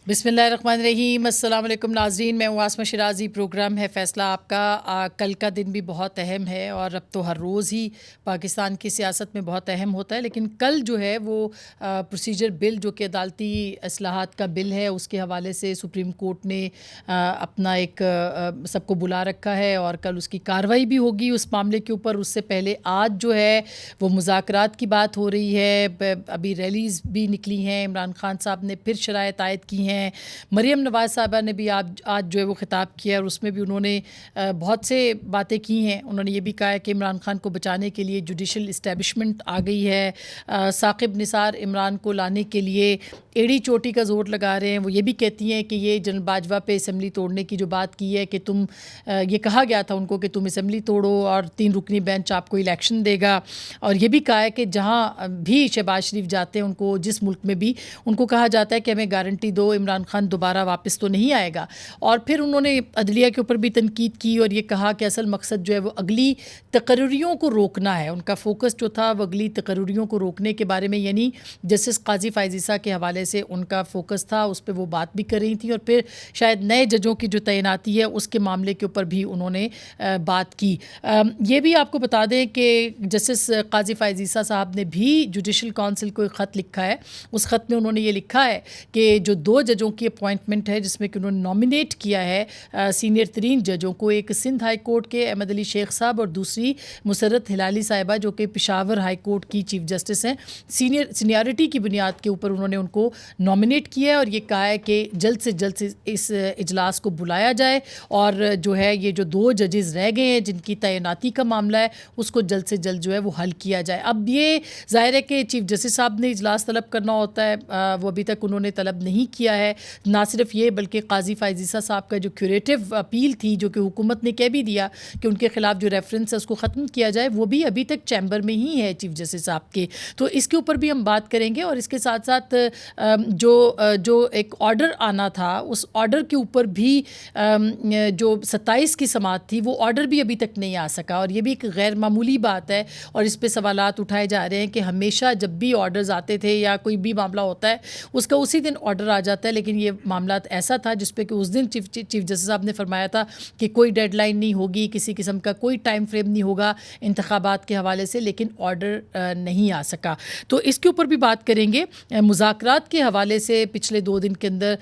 بسم اللہ الرحمن الرحیم۔ السلام علیکم ناظرین، میں ہوں عاصمہ شرازی۔ پروگرام ہے فیصلہ آپ کا۔ کل کا دن بھی بہت اہم ہے اور اب تو ہر روز ہی پاکستان کی سیاست میں بہت اہم ہوتا ہے، لیکن کل جو ہے وہ پروسیجر بل جو کہ عدالتی اصلاحات کا بل ہے، اس کے حوالے سے سپریم کورٹ نے اپنا ایک سب کو بلا رکھا ہے اور کل اس کی کارروائی بھی ہوگی اس معاملے کے اوپر۔ اس سے پہلے آج جو ہے وہ مذاکرات کی بات ہو رہی ہے، ابھی ریلیز بھی نکلی ہیں، عمران خان صاحب نے پھر شرائط عائد کی ہیں، مریم نواز صاحبہ نے بھی آج جو ہے وہ خطاب کیا اور اس میں بھی انہوں نے بہت سے باتیں کی ہیں۔ انہوں نے یہ بھی کہا ہے کہ عمران خان کو بچانے کے لیے جوڈیشل اسٹیبلشمنٹ آ گئی ہے۔ ثاقب نثار عمران کو لانے کے لیے ایڑی چوٹی کا زور لگا رہے ہیں۔ وہ یہ بھی کہتی ہیں کہ یہ جنرل باجوہ پہ اسمبلی توڑنے کی جو بات کی ہے کہ تم یہ کہا گیا تھا ان کو کہ تم اسمبلی توڑو اور 3 رکنی بینچ آپ کو الیکشن دے گا، اور یہ بھی کہا ہے کہ جہاں بھی شہباز شریف جاتے ہیں ان کو جس ملک میں بھی ان کو کہا جاتا ہے کہ ہمیں گارنٹی دو عمران خان دوبارہ واپس تو نہیں آئے گا۔ اور پھر انہوں نے عدلیہ کے اوپر بھی تنقید کی اور یہ کہا کہ اصل مقصد جو ہے وہ اگلی تقرریوں کو روکنا ہے۔ ان کا فوکس جو تھا وہ اگلی تقرریوں کو روکنے کے بارے میں، یعنی جسٹس قاضی فائز عیسیٰ کے حوالے سے ان کا فوکس تھا، اس پہ وہ بات بھی کر رہی تھی، اور پھر شاید نئے ججوں کی جو تعیناتی ہے اس کے معاملے کے اوپر بھی انہوں نے بات کی۔ یہ بھی آپ کو بتا دیں کہ جسٹس قاضی فائز عیسیٰ صاحب نے بھی جوڈیشل کونسل کو ایک خط لکھا ہے۔ اس خط میں انہوں نے یہ لکھا ہے کہ جو 2 ججوں کی اپوائنٹمنٹ ہے جس میں کہ انہوں نے نامینیٹ کیا ہے سینئر ترین ججوں کو، ایک سندھ ہائی کورٹ کے احمد علی شیخ صاحب اور دوسری مسرت ہلالی صاحبہ جو کہ پشاور ہائی کورٹ کی چیف جسٹس ہیں، سینیارٹی کی بنیاد کے اوپر انہوں نے ان کو نامینیٹ کیا ہے اور یہ کہا ہے کہ جلد سے جلد اس اجلاس کو بلایا جائے اور جو ہے یہ جو 2 ججز رہ گئے ہیں جن کی تعیناتی کا معاملہ ہے اس کو جلد سے جلد جو ہے وہ حل کیا جائے۔ اب یہ ظاہر ہے کہ چیف جسٹس صاحب نے اجلاس طلب کرنا ہوتا ہے، وہ ابھی تک انہوں نے طلب نہیں کیا ہے۔ نہ صرف یہ بلکہ قاضی فائز عیسیٰ صاحب کا جو کیوریٹو اپیل تھی جو کہ حکومت نے کہہ بھی دیا کہ ان کے خلاف جو ریفرنس ہے اس کو ختم کیا جائے، وہ بھی ابھی تک چیمبر میں ہی ہے چیف جسٹس صاحب کے، تو اس کے اوپر بھی ہم بات کریں گے۔ اور اس کے ساتھ ساتھ جو ایک آرڈر آنا تھا اس آرڈر کے اوپر بھی جو 27 کی سماعت تھی وہ آرڈر بھی ابھی تک نہیں آ سکا، اور یہ بھی ایک غیر معمولی بات ہے اور اس پہ سوالات اٹھائے جا رہے ہیں کہ ہمیشہ جب بھی آرڈرز آتے تھے یا کوئی بھی معاملہ ہوتا ہے اس کا اسی دن آرڈر آ جاتا ہے، لیکن یہ معاملات ایسا تھا جس پہ کہ اس دن چیف جسٹس صاحب نے فرمایا تھا کہ کوئی ڈیڈ لائن نہیں ہوگی، کسی قسم کا کوئی ٹائم فریم نہیں ہوگا انتخابات کے حوالے سے، لیکن آرڈر نہیں آ سکا۔ تو اس کے اوپر بھی بات کریں گے۔ مذاکرات کے حوالے سے پچھلے 2 دن کے اندر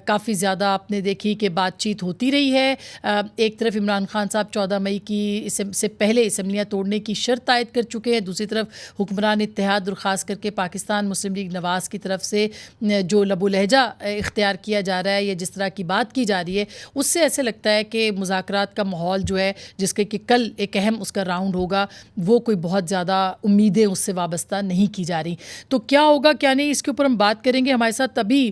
کافی زیادہ آپ نے دیکھی کہ بات چیت ہوتی رہی ہے۔ ایک طرف عمران خان صاحب 14 مئی کی سے پہلے اسمبلیاں توڑنے کی شرط عائد کر چکے ہیں، دوسری طرف حکمران اتحاد اور خاص کر کے پاکستان مسلم لیگ نواز کی طرف سے جو لب و لہجہ اختیار کیا جا رہا ہے یا جس طرح کی بات کی جا رہی ہے اس سے ایسے لگتا ہے کہ مذاکرات کا ماحول جو ہے جس کے کہ کل ایک اہم اس کا راؤنڈ ہوگا وہ کوئی بہت زیادہ امیدیں اس سے وابستہ نہیں کی جا رہی۔ تو کیا ہوگا کیا نہیں اس کے اوپر ہم بات کریں گے۔ ہمارے ساتھ ابھی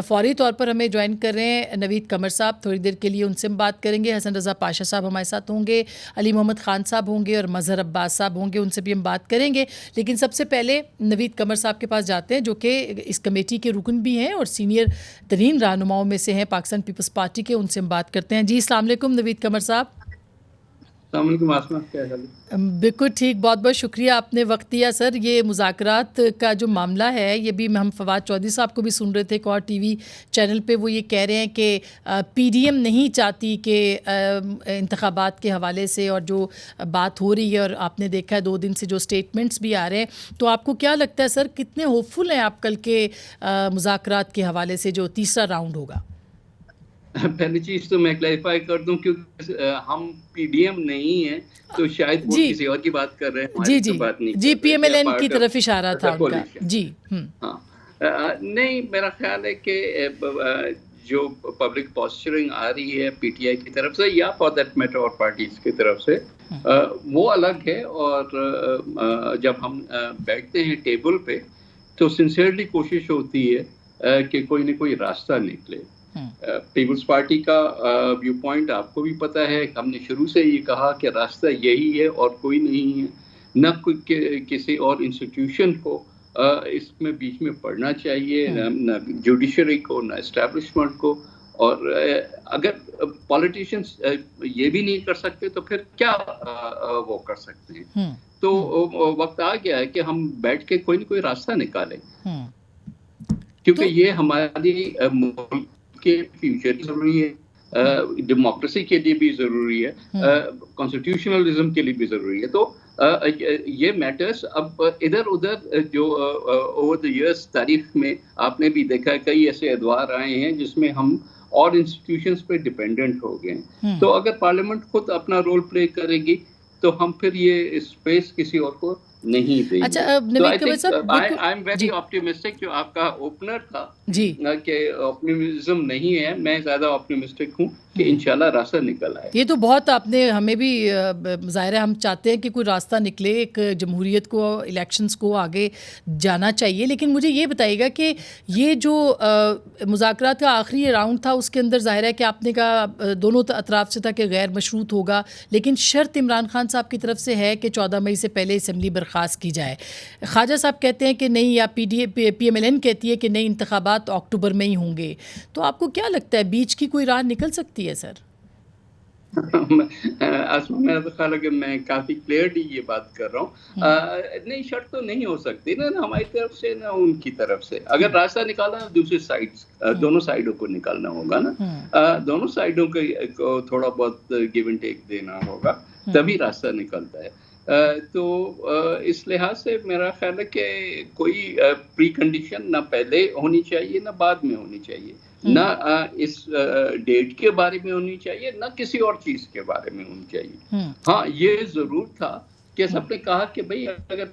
فوری طور پر ہمیں جوائن کر رہے ہیں نوید قمر صاحب، تھوڑی دیر کے لیے ان سے ہم بات کریں گے۔ حسن رضا پاشا صاحب ہمارے ساتھ ہوں گے، علی محمد خان صاحب ہوں گے اور مظہر عباس صاحب ہوں گے، ان سے بھی ہم بات کریں گے۔ لیکن سب سے پہلے نوید قمر صاحب کے پاس جاتے ہیں جو کہ اس کمیٹی کے رکن بھی ہیں اور سینئر ترین رہنماؤں میں سے ہیں پاکستان پیپلز پارٹی کے، ان سے ہم بات کرتے ہیں۔ جی السلام علیکم نوید قمر صاحب۔ السلام علیکم آسمہ، کیا حال ہے؟ بالکل ٹھیک، بہت بہت شکریہ آپ نے وقت دیا سر۔ یہ مذاکرات کا جو معاملہ ہے یہ بھی ہم فواد چودھری صاحب کو بھی سن رہے تھے ایک اور ٹی وی چینل پہ، وہ یہ کہہ رہے ہیں کہ پی ڈی ایم نہیں چاہتی کہ انتخابات کے حوالے سے اور جو بات ہو رہی ہے، اور آپ نے دیکھا ہے 2 دن سے جو اسٹیٹمنٹس بھی آ رہے ہیں، تو آپ کو کیا لگتا ہے سر کتنے ہوپ فل ہیں آپ کل کے مذاکرات کے حوالے سے جو تیسرا راؤنڈ ہوگا؟ پہلی چیز تو میں کلیریفائی کر دوں کیونکہ ہم پی ڈی ایم نہیں ہیں تو شاید وہ کسی اور کی بات کر رہے ہیں، ہماری تو بات نہیں، جی پی ایم ایل این کی طرف اشارہ تھا ان کا۔ جی ہاں نہیں، میرا خیال ہے کہ جو پبلک پوسچرنگ آ رہی ہے پی ٹی آئی کی طرف سے یا فار دیٹ میٹر اور پارٹیز کی طرف سے وہ الگ ہے، اور جب ہم بیٹھتے ہیں ٹیبل پہ تو سنسیئرلی کوشش ہوتی ہے کہ کوئی نہ کوئی راستہ نکلے۔ پیپلز پارٹی کا ویو پوائنٹ آپ کو بھی پتہ ہے، ہم نے شروع سے یہ کہا کہ راستہ یہی ہے اور کوئی نہیں ہے، نہ کوئی کسی اور انسٹیٹیوشن کو اس میں بیچ میں پڑھنا چاہیے، نہ جوڈیشری کو، نہ اسٹیبلشمنٹ کو، اور اگر پالیٹیشینس یہ بھی نہیں کر سکتے تو پھر کیا وہ کر سکتے ہیں؟ تو وقت آ گیا ہے کہ ہم بیٹھ کے کوئی نہ کوئی راستہ نکالیں، کیونکہ یہ ہماری کے فیوچر ضروری ہے, ڈیموکریسی کے لیے بھی ضروری ہے, کانسٹیٹیوشنلزم کے لیے بھی ضروری ہے. تو یہ میٹرز اب ادھر ادھر جو اوور دی ایئرس تاریخ میں آپ نے بھی دیکھا ہے, کئی ایسے ادوار آئے ہیں جس میں ہم اور انسٹیٹیوشنز پہ ڈیپینڈنٹ ہو گئے ہیں. تو اگر پارلیمنٹ خود اپنا رول پلے کرے گی تو ہم پھر یہ اسپیس کسی اور کو نہیں دیں گے. اچھا نوید صاحب, آئی ایم ویری آپٹیمسٹک, جو آپ کا اوپنر تھا جی کہ آپٹیمزم نہیں ہے, میں زیادہ آپٹیمسٹک ہوں کہ انشاءاللہ راستہ نکل آئے. یہ تو بہت آپ نے ہمیں بھی ظاہر ہے ہم چاہتے ہیں کہ کوئی راستہ نکلے, ایک جمہوریت کو الیکشنز کو آگے جانا چاہیے. لیکن مجھے یہ بتائیے گا کہ یہ جو مذاکرات کا آخری راؤنڈ تھا اس کے اندر ظاہر ہے کہ آپ نے کہا دونوں اطراف سے تھا کہ غیر مشروط ہوگا, لیکن شرط عمران خان صاحب کی طرف سے ہے کہ 14 مئی سے پہلے اسمبلی برخاست کی جائے. خواجہ صاحب کہتے ہیں کہ نہیں, یا پی ایم ایل این کہتی ہے کہ نہیں, انتخابات اکتوبر میں ہی ہوں گے. تو آپ کو کیا لگتا ہے بیچ کی کوئی راہ نکل سکتی ہے سر؟ میرا تو خیال ہے کہ میں کافی کلیئرلی یہ بات کر رہا ہوں. نہیں, شرط تو نہیں ہو سکتی نا ہماری طرف سے نہ ان کی طرف سے. اگر راستہ نکالنا دوسری سائڈ, دونوں سائڈوں کو نکالنا ہوگا نا, دونوں سائڈوں کو تھوڑا بہت گیو اینڈ ٹیک دینا ہوگا, تبھی راستہ نکلتا ہے. تو اس لحاظ سے میرا خیال ہے کہ کوئی پری کنڈیشن نہ پہلے ہونی چاہیے نہ بعد میں ہونی چاہیے, نہ اس ڈیٹ کے بارے میں ہونی چاہیے نہ کسی اور چیز کے بارے میں ہونی چاہیے. ہاں یہ ضرور تھا کہ سب نے کہا کہ بھئی اگر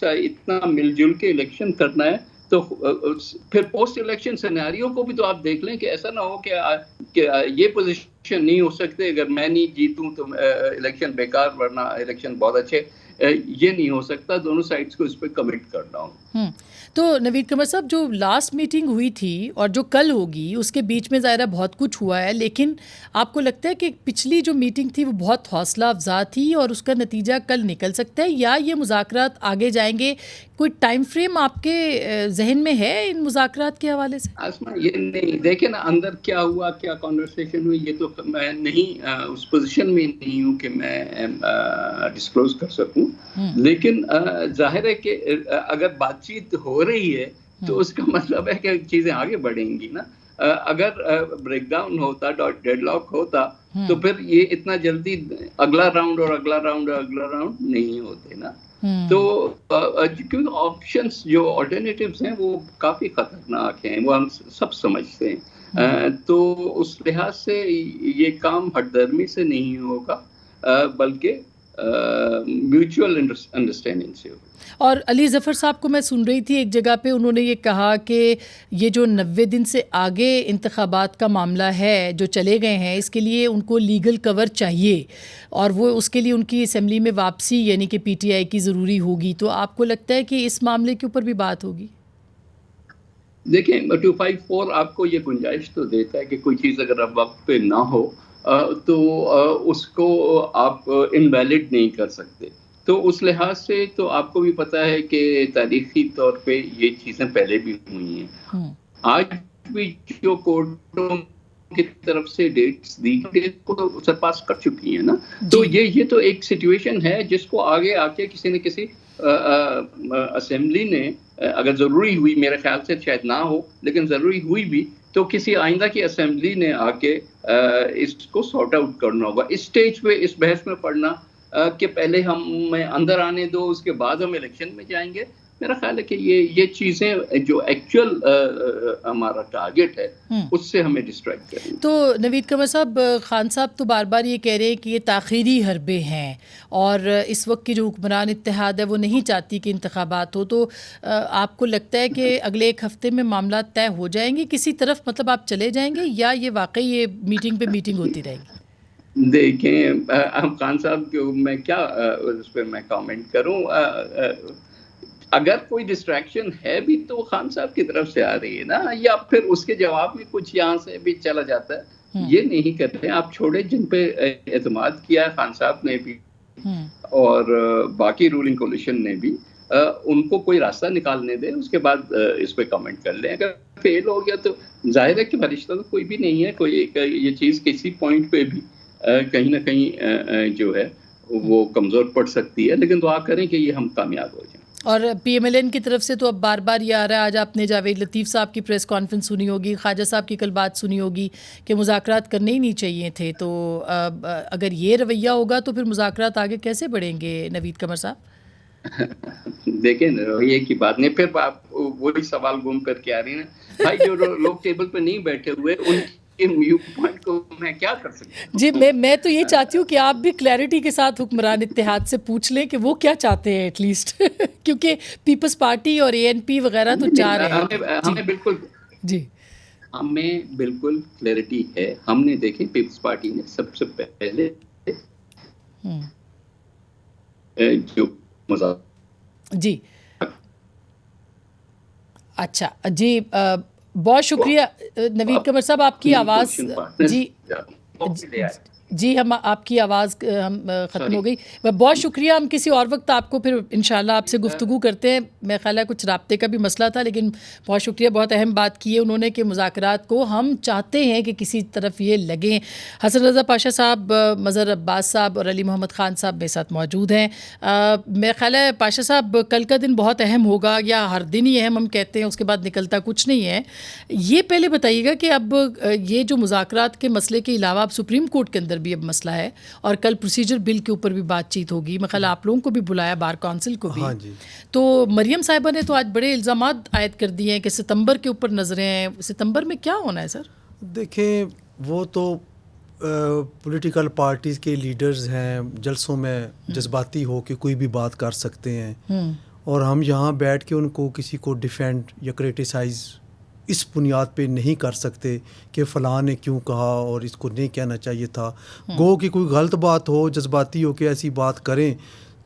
اتنا مل جل کے الیکشن کرنا ہے تو پھر پوسٹ الیکشن سینیریو کو بھی تو آپ دیکھ لیں کہ ایسا نہ ہو کہ یہ پوزیشن نہیں ہو سکتے, اگر میں نہیں جیتوں تو الیکشن بیکار, ورنہ الیکشن بہت اچھے. یہ نہیں ہو سکتا, دونوں سائڈز کو اس پہ کمٹ کرنا ہو. تو نوید قمر صاحب, جو لاسٹ میٹنگ ہوئی تھی اور جو کل ہوگی اس کے بیچ میں ظاہرہ بہت کچھ ہوا ہے, لیکن آپ کو لگتا ہے کہ پچھلی جو میٹنگ تھی وہ بہت حوصلہ افزا تھی اور اس کا نتیجہ کل نکل سکتا ہے, یا یہ مذاکرات آگے جائیں گے؟ کوئی ٹائم فریم آپ کے ذہن میں ہے ان مذاکرات کے حوالے سے؟ یہ نہیں دیکھیں نا اندر کیا ہوا, کیا کنورسیشن ہوئی, یہ تو میں نہیں اس پوزیشن میں نہیں ہوں کہ میں ڈسکلوز کر سکوں. لیکن ظاہر ہے کہ اگر بات چیت ہو رہی ہے تو اس کا مطلب ہے کہ چیزیں آگے بڑھیں گی نا. اگر بریک ڈاؤن ہوتا, ڈیڈ لاک ہوتا, تو پھر یہ اتنا جلدی اگلا راؤنڈ اور اگلا راؤنڈ اور اگلا راؤنڈ نہیں ہوتے نا. تو کیونکہ آپشنز جو آلٹرنیٹیوز ہیں وہ کافی خطرناک ہیں, وہ ہم سب سمجھتے ہیں. تو اس لحاظ سے یہ کام ہٹ درمی سے نہیں ہوگا, بلکہ میوچول انڈرسٹینڈنگ سے ہوگا. اور علی ظفر صاحب کو میں سن رہی تھی ایک جگہ پہ, انہوں نے یہ کہا کہ یہ جو 90 دن سے آگے انتخابات کا معاملہ ہے جو چلے گئے ہیں, اس کے لیے ان کو لیگل کور چاہیے اور وہ اس کے لیے ان کی اسمبلی میں واپسی یعنی کہ پی ٹی آئی کی ضروری ہوگی. تو آپ کو لگتا ہے کہ اس معاملے کے اوپر بھی بات ہوگی؟ دیکھیں 254 آپ کو یہ گنجائش تو دیتا ہے کہ کوئی چیز اگر اب وقت پہ نہ ہو تو اس کو آپ انویلڈ نہیں کر سکتے. تو اس لحاظ سے تو آپ کو بھی پتا ہے کہ تاریخی طور پہ یہ چیزیں پہلے بھی ہوئی ہیں. آج بھی جو کورٹوں کی طرف سے ڈیٹس دی گئی کو سرپاس کر چکی ہیں نا. تو یہ تو ایک سچویشن ہے جس کو آگے آ کے کسی نہ کسی اسمبلی نے, اگر ضروری ہوئی, میرے خیال سے شاید نہ ہو لیکن ضروری ہوئی بھی, تو کسی آئندہ کی اسمبلی نے آ کے اس کو سارٹ آؤٹ کرنا ہوگا. اس سٹیج پہ اس بحث میں پڑنا کہ پہلے ہمیں اندر آنے دو اس کے بعد ہم الیکشن میں جائیں گے, میرا خیال ہے کہ یہ چیزیں جو ایکچوئل ہمارا ٹارگٹ ہے اس سے ہمیں ڈسٹریکٹ کریں. تو نوید قمر صاحب, خان صاحب تو بار بار یہ کہہ رہے ہیں کہ یہ تاخیری حربے ہیں اور اس وقت کی جو حکمران اتحاد ہے وہ نہیں چاہتی کہ انتخابات ہو. تو آپ کو لگتا ہے کہ اگلے ایک ہفتے میں معاملات طے ہو جائیں گے کسی طرف, مطلب آپ چلے جائیں گے, یا یہ واقعی یہ میٹنگ پہ میٹنگ ہوتی رہے گی؟ دیکھیں خان صاحب کو میں کیا اس پہ میں کامنٹ کروں. اگر کوئی ڈسٹریکشن ہے بھی تو خان صاحب کی طرف سے آ رہی ہے نا, یا پھر اس کے جواب میں کچھ یہاں سے بھی چلا جاتا ہے. یہ نہیں کرتے آپ چھوڑے, جن پہ اعتماد کیا ہے خان صاحب نے بھی اور باقی رولنگ کولیشن نے بھی, ان کو کوئی راستہ نکالنے دیں, اس کے بعد اس پہ کمنٹ کر لیں. اگر فیل ہو گیا تو ظاہر ہے کہ فرشتہ تو کوئی بھی نہیں ہے, کوئی یہ چیز کسی پوائنٹ پہ بھی کہیں نہ کہیں جو ہے وہ کمزور پڑ سکتی ہے, لیکن دعا کریں کہ یہ ہم کامیاب ہو جائیں. اور پی ایم ایل این کی طرف سے تو اب بار بار یہ آ رہا ہے، آج آپ نے جاوید لطیف صاحب کی پریس کانفرنس سنی ہوگی، خواجہ صاحب کی کل بات سنی ہوگی کہ مذاکرات کرنے ہی نہیں چاہیے تھے. تو اگر یہ رویہ ہوگا تو پھر مذاکرات آگے کیسے بڑھیں گے نوید قمر صاحب؟ دیکھیں رویے کی بات نہیں، پھر آپ وہی سوال گم کر کے آ رہی ہیں بھائی، جو لوگ ٹیبل پہ نہیں بیٹھے ہوئے ان کے ویو پوائنٹ کو میں کیا کر سکتا ہوں. جی میں تو یہ چاہتی ہوں کہ آپ بھی کلیئرٹی کے ساتھ حکمران اتحاد سے پوچھ لیں کہ وہ کیا چاہتے ہیں ایٹ لیسٹ کیونکہ پیپلز پارٹی اور اے این پی وغیرہ تو چاہ رہے ہیں. ہمیں بالکل جی ہمیں بالکل کلیئرٹی ہے. ہم نے دیکھیں پیپلز پارٹی نے سب سے پہلے جو جی اچھا جی بہت شکریہ نوید قمر صاحب، آپ کی آواز جی ہم آپ کی آواز ختم ہو گئی. بہت شکریہ. ہم کسی اور وقت آپ کو پھر انشاءاللہ آپ سے گفتگو کرتے ہیں. میں خیال ہے کچھ رابطے کا بھی مسئلہ تھا، لیکن بہت شکریہ. بہت اہم بات کی ہے انہوں نے کہ مذاکرات کو ہم چاہتے ہیں کہ کسی طرف یہ لگیں. حسن رضا پاشا صاحب، مظہر عباس صاحب اور علی محمد خان صاحب میرے ساتھ موجود ہیں. میرا خیال ہے پاشا صاحب کل کا دن بہت اہم ہوگا، یا ہر دن ہی اہم ہم کہتے ہیں، اس کے بعد نکلتا کچھ نہیں ہے. یہ پہلے بتائیے گا کہ اب یہ جو مذاکرات کے مسئلے کے علاوہ اب سپریم کورٹ کے اندر بھی اب مسئلہ ہے، اور کل پروسیجر بل کے اوپر بھی بات چیت ہوگی. میں خیال آپ لوگوں کو بھی بلایا، بار کونسل کو بھی. تو مریم صاحبہ نے تو آج بڑے الزامات عائد کر دیے ہیں کہ ستمبر کے اوپر نظریں ہیں. ستمبر میں کیا ہونا ہے سر؟ دیکھیں وہ تو پولیٹیکل پارٹیز کے لیڈرز ہیں، جلسوں میں جذباتی ہو کے کوئی بھی بات کر سکتے ہیں، اور ہم یہاں بیٹھ کے ان کو کسی کو ڈیفینڈ یا کریٹیسائز اس بنیاد پہ نہیں کر سکتے کہ فلاں نے کیوں کہا اور اس کو نہیں کہنا چاہیے تھا. گو کہ کوئی غلط بات ہو، جذباتی ہو کے ایسی بات کریں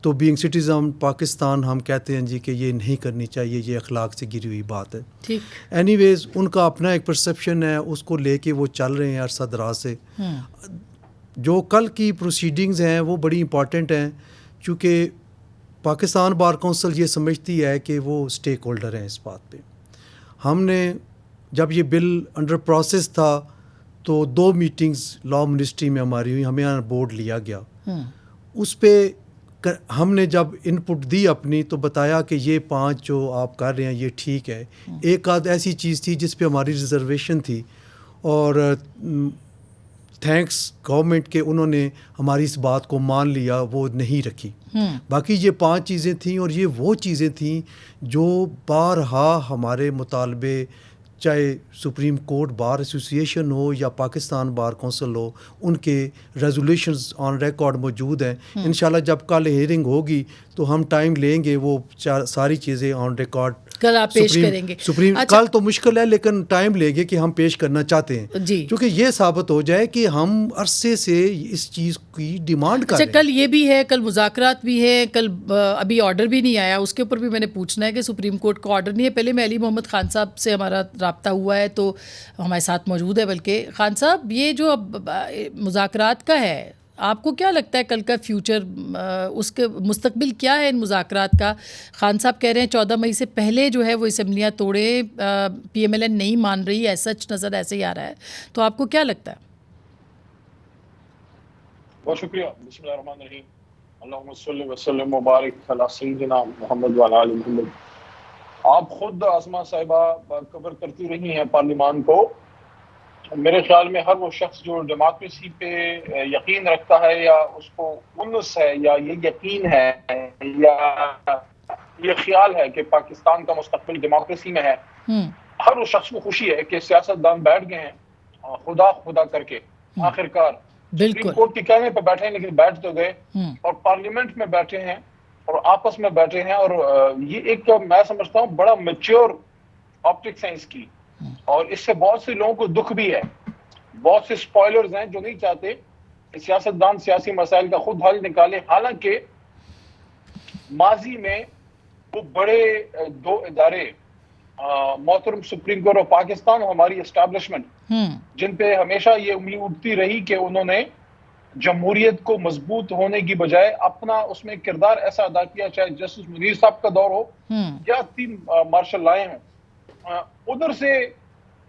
تو بینگ سٹیزن پاکستان ہم کہتے ہیں جی کہ یہ نہیں کرنی چاہیے، یہ اخلاق سے گری ہوئی بات ہے. اینی ویز ان کا اپنا ایک پرسیپشن ہے، اس کو لے کے وہ چل رہے ہیں عرصہ دراز سے. جو کل کی پروسیڈنگز ہیں وہ بڑی امپورٹنٹ ہیں، چونکہ پاکستان بار کونسل یہ سمجھتی ہے کہ وہ اسٹیک ہولڈر ہیں اس بات پہ. ہم نے جب یہ بل انڈر پروسیس تھا تو 2 میٹنگز لا منسٹری میں ہماری ہوئی، ہمیں یہاں بورڈ لیا گیا. اس پہ ہم نے جب ان پٹ دی اپنی تو بتایا کہ یہ 5 جو آپ کر رہے ہیں یہ ٹھیک ہے. ایک آدھ ایسی چیز تھی جس پہ ہماری ریزرویشن تھی، اور تھینکس گورنمنٹ کے انہوں نے ہماری اس بات کو مان لیا، وہ نہیں رکھی. باقی یہ 5 چیزیں تھیں، اور یہ وہ چیزیں تھیں جو بارہا ہمارے مطالبے، چاہے سپریم کورٹ بار ایسوسیشن ہو یا پاکستان بار کونسل ہو، ان کے ریزولیشنز آن ریکارڈ موجود ہیں. انشاءاللہ جب کل ہیئرنگ ہوگی تو ہم ٹائم لیں گے، وہ ساری چیزیں آن ریکارڈ کل آپ پیش کریں گے. کل تو مشکل ہے لیکن ٹائم لیں گے کہ ہم پیش کرنا چاہتے ہیں، کیونکہ یہ ثابت ہو جائے کہ ہم عرصے سے اس چیز کی ڈیمانڈ کر رہے ہیں. کل یہ بھی ہے، کل مذاکرات بھی ہے، کل ابھی آرڈر بھی نہیں آیا، اس کے اوپر بھی میں نے پوچھنا ہے کہ سپریم کورٹ کا آرڈر نہیں ہے. پہلے میں علی محمد خان صاحب سے ہمارا رابطہ ہوا ہے تو ہمارے ساتھ موجود ہے. بلکہ خان صاحب یہ جو اب مذاکرات کا ہے، آپ کو کیا لگتا ہے کل کا فیوچر، اس کے مستقبل کیا ہے ان مذاکرات کا؟ خان صاحب کہہ رہے ہیں 14 مئی سے پہلے جو ہے وہ اسمبلیاں توڑے، پی ایم ایل این نہیں مان رہی ہے، سچ نظر ایسے ہی آ رہا ہے. تو آپ کو کیا لگتا ہے؟ بہت شکریہ. بسم اللہ الرحمن الرحیم. اللہم صلی وسلم وبارک علی سیدنا محمد وعلی آل محمد. آپ خود آسما صاحبہ کور کرتی رہی ہیں پارلیمان کو. میرے خیال میں ہر وہ شخص جو ڈیموکریسی پہ یقین رکھتا ہے، یا اس کو انس ہے، یا یہ یقین ہے، یا یہ خیال ہے کہ پاکستان کا مستقبل ڈیموکریسی میں ہے، ہر وہ شخص کو خوشی ہے کہ سیاست دان بیٹھ گئے ہیں خدا کر کے آخرکار سپریم کورٹ کے کہنے پہ بیٹھے ہیں، لیکن بیٹھ تو گئے اور پارلیمنٹ میں بیٹھے ہیں اور آپس میں بیٹھے ہیں. اور یہ ایک میں سمجھتا ہوں بڑا میچور آپٹکس ہیں اس کی، اور اس سے بہت سے لوگوں کو دکھ بھی ہے. بہت سے سپوائلرز ہیں جو نہیں چاہتے کہ سیاست دان سیاسی مسائل کا خود حل نکالے، حالانکہ ماضی میں وہ بڑے 2 ادارے، محترم سپریم کورٹ آف پاکستان اور ہماری اسٹیبلشمنٹ، جن پہ ہمیشہ یہ انگلی اٹھتی رہی کہ انہوں نے جمہوریت کو مضبوط ہونے کی بجائے اپنا اس میں کردار ایسا ادا کیا، چاہے جسٹس منیر صاحب کا دور ہو یا 3 مارشل لائے ہوں. ادھر سے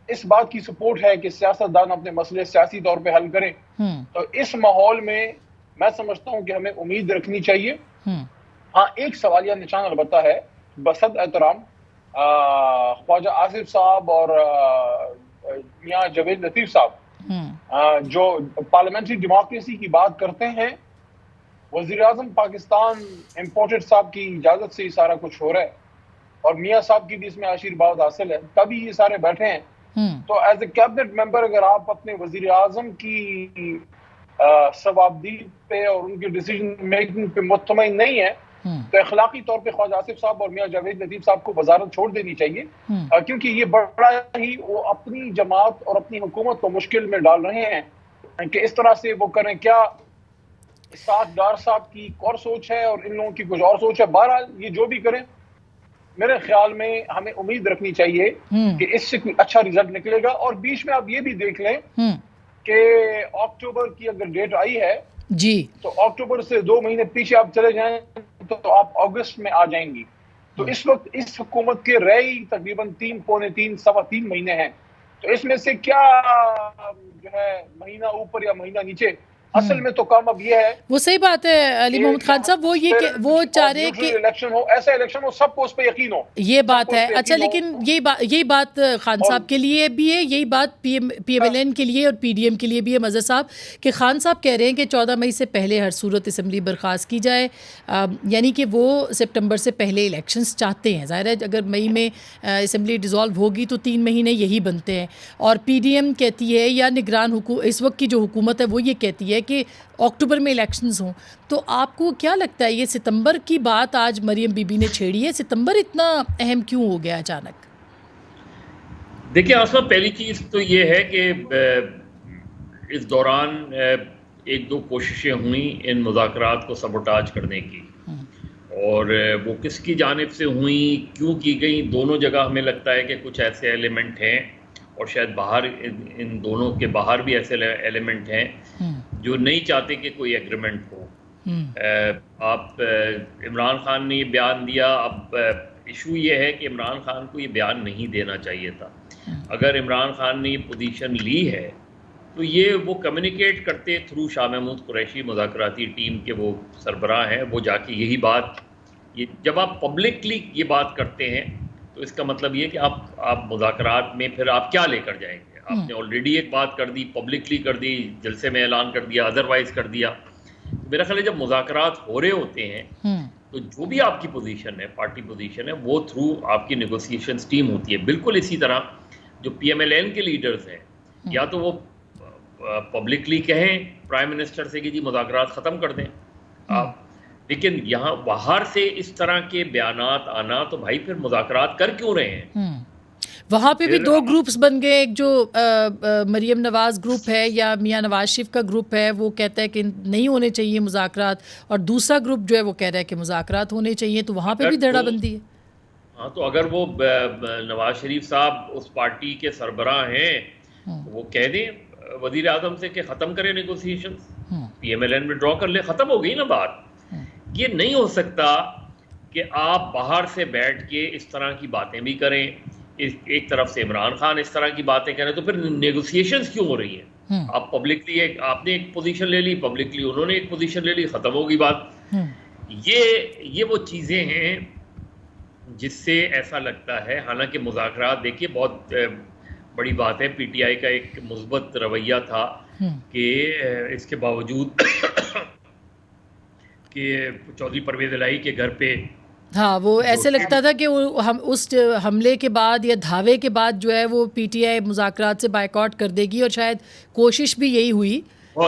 اس بات کی سپورٹ ہے کہ سیاست دان اپنے مسئلے سیاسی طور پہ حل کریں. تو اس ماحول میں میں سمجھتا ہوں کہ ہمیں امید رکھنی چاہیے. ہاں ایک سوالیہ نشان البتہ ہے بسد احترام خواجہ آصف صاحب اور میاں جاوید لطیف صاحب جو پارلیمنٹری ڈیموکریسی کی بات کرتے ہیں. وزیر اعظم پاکستان امپورٹڈ صاحب کی اجازت سے یہ سارا کچھ ہو رہا ہے اور میاں صاحب کی بھی اس میں آشیرواد حاصل ہے, تبھی یہ سارے بیٹھے ہیں. تو ایز اے کیبنٹ ممبر اگر آپ اپنے وزیر اعظم کی ثوابدید پہ اور ان کی ڈیسیجن میکنگ پہ مطمئن نہیں ہے تو اخلاقی طور پہ خواجہ آصف صاحب اور میاں جاوید لطیف صاحب کو وزارت چھوڑ دینی چاہیے, کیونکہ یہ بڑا ہی وہ اپنی جماعت اور اپنی حکومت کو مشکل میں ڈال رہے ہیں کہ اس طرح سے وہ کریں. کیا ساتھ ڈار صاحب کی ایک اور سوچ ہے اور ان لوگوں کی کچھ اور سوچ ہے؟ بہرحال یہ جو بھی کریں میرے خیال میں ہمیں امید رکھنی چاہیے کہ اس سے کوئی اچھا رزلٹ نکلے گا. اور بیچ میں آپ یہ بھی دیکھ لیں کہ اکتوبر کی اگر ڈیٹ آئی ہے جی تو اکتوبر سے 2 مہینے پیچھے آپ چلے جائیں تو آپ اگست میں آ جائیں گی. تو اس وقت اس حکومت کے رہ ہی تقریباً 3 پونے 3 سوا 3 مہینے ہیں. تو اس میں سے کیا جو ہے مہینہ اوپر یا مہینہ نیچے, اصل میں تو کام اب یہ ہے. وہ صحیح بات ہے علی محمد خان صاحب, وہ یہ کہ وہ چاہ رہے کہ الیکشن ہو, ایسا الیکشن ہو سب کو اس پہ یقین ہو. یہ بات ہے. اچھا لیکن یہی بات خان صاحب کے لیے بھی ہے, یہی بات پی ایم ایل این کے لیے اور پی ڈی ایم کے لیے بھی ہے مظہر صاحب, کہ خان صاحب کہہ رہے ہیں کہ 14 مئی سے پہلے ہر صورت اسمبلی برخاست کی جائے, یعنی کہ وہ سپٹمبر سے پہلے الیکشنز چاہتے ہیں. ظاہر ہے اگر مئی میں اسمبلی ڈیزالو ہوگی تو 3 مہینے یہی بنتے ہیں. اور پی ڈی ایم کہتی ہے یا نگران اس وقت کی جو حکومت ہے وہ یہ کہتی ہے کہ اکتوبر میں الیکشنز ہوں. تو آپ کو کیا لگتا ہے یہ ستمبر کی بات آج مریم بی بی نے چھیڑی ہے, ستمبر اتنا اہم کیوں ہو گیا اچانک؟ دیکھیں آسما, پہلی چیز تو یہ ہے کہ اس دوران 1-2 کوششیں ہوئیں ان مذاکرات کو سبوٹاج کرنے کی, اور وہ کس کی جانب سے ہوئیں, کیوں کی گئیں, دونوں جگہ ہمیں لگتا ہے کہ کچھ ایسے ایلیمنٹ ہیں, اور شاید باہر ان دونوں کے باہر بھی ایسے ایلیمنٹ ہیں جو نہیں چاہتے کہ کوئی ایگریمنٹ ہو. آپ عمران خان نے یہ بیان دیا, اب ایشو یہ ہے کہ عمران خان کو یہ بیان نہیں دینا چاہیے تھا. اگر عمران خان نے یہ پوزیشن لی ہے تو یہ وہ کمیونیکیٹ کرتے تھرو شاہ محمود قریشی, مذاکراتی ٹیم کے وہ سربراہ ہیں, وہ جا کے یہی بات, جب آپ پبلکلی یہ بات کرتے ہیں تو اس کا مطلب یہ کہ آپ مذاکرات میں پھر آپ کیا لے کر جائیں گے. آپ نے آلریڈی ایک بات کر دی, پبلکلی کر دی, جلسے میں اعلان کر دیا, ادروائز کر دیا. میرا خیال ہے جب مذاکرات ہو رہے ہوتے ہیں تو جو بھی آپ کی پوزیشن ہے, پارٹی پوزیشن ہے, وہ تھرو آپ کی نیگوسیشنز ٹیم ہوتی ہے. بالکل اسی طرح جو پی ایم ایل این کے لیڈرز ہیں, یا تو وہ پبلکلی کہیں پرائم منسٹر سے کہ جی مذاکرات ختم کر دیں آپ, لیکن یہاں باہر سے اس طرح کے بیانات آنا, تو بھائی پھر مذاکرات کر کیوں رہے ہیں؟ وہاں پہ بھی 2 گروپس بن گئے, ایک جو مریم نواز گروپ ہے یا میاں نواز شریف کا گروپ ہے وہ کہتا ہے کہ نہیں ہونے چاہیے مذاکرات, اور دوسرا گروپ جو ہے وہ کہہ رہا ہے کہ مذاکرات ہونے چاہیے. تو وہاں پہ بھی دھڑا بندی ہے. ہاں, تو اگر وہ نواز شریف صاحب اس پارٹی کے سربراہ ہیں, وہ کہہ دیں وزیر اعظم سے کہ ختم کریں negotiations, P M L N میں ڈرا کر لیں, ختم ہو گئی نا بات. یہ نہیں ہو سکتا کہ آپ باہر سے بیٹھ کے اس طرح کی باتیں بھی کریں, ایک طرف سے عمران خان اس طرح کی باتیں کریں, تو پھر نیگوسیشنز کیوں ہو رہی ہیں؟ آپ پبلکلی آپ نے ایک پوزیشن لے لی, پبلکلی انہوں نے ایک پوزیشن لے لی, ختم ہو گئی بات. یہ وہ چیزیں ہیں جس سے ایسا لگتا ہے, حالانکہ مذاکرات دیکھیے بہت بڑی بات ہے. پی ٹی آئی کا ایک مثبت رویہ تھا کہ اس کے باوجود کہ چودھری پرویز الہی کے گھر پہ, ہاں وہ ایسے لگتا تھا کہ ہم اس حملے کے بعد یا دھاوے کے بعد جو ہے وہ پی ٹی آئی مذاکرات سے بائیکاٹ کر دے گی, اور شاید کوشش بھی یہی ہوئی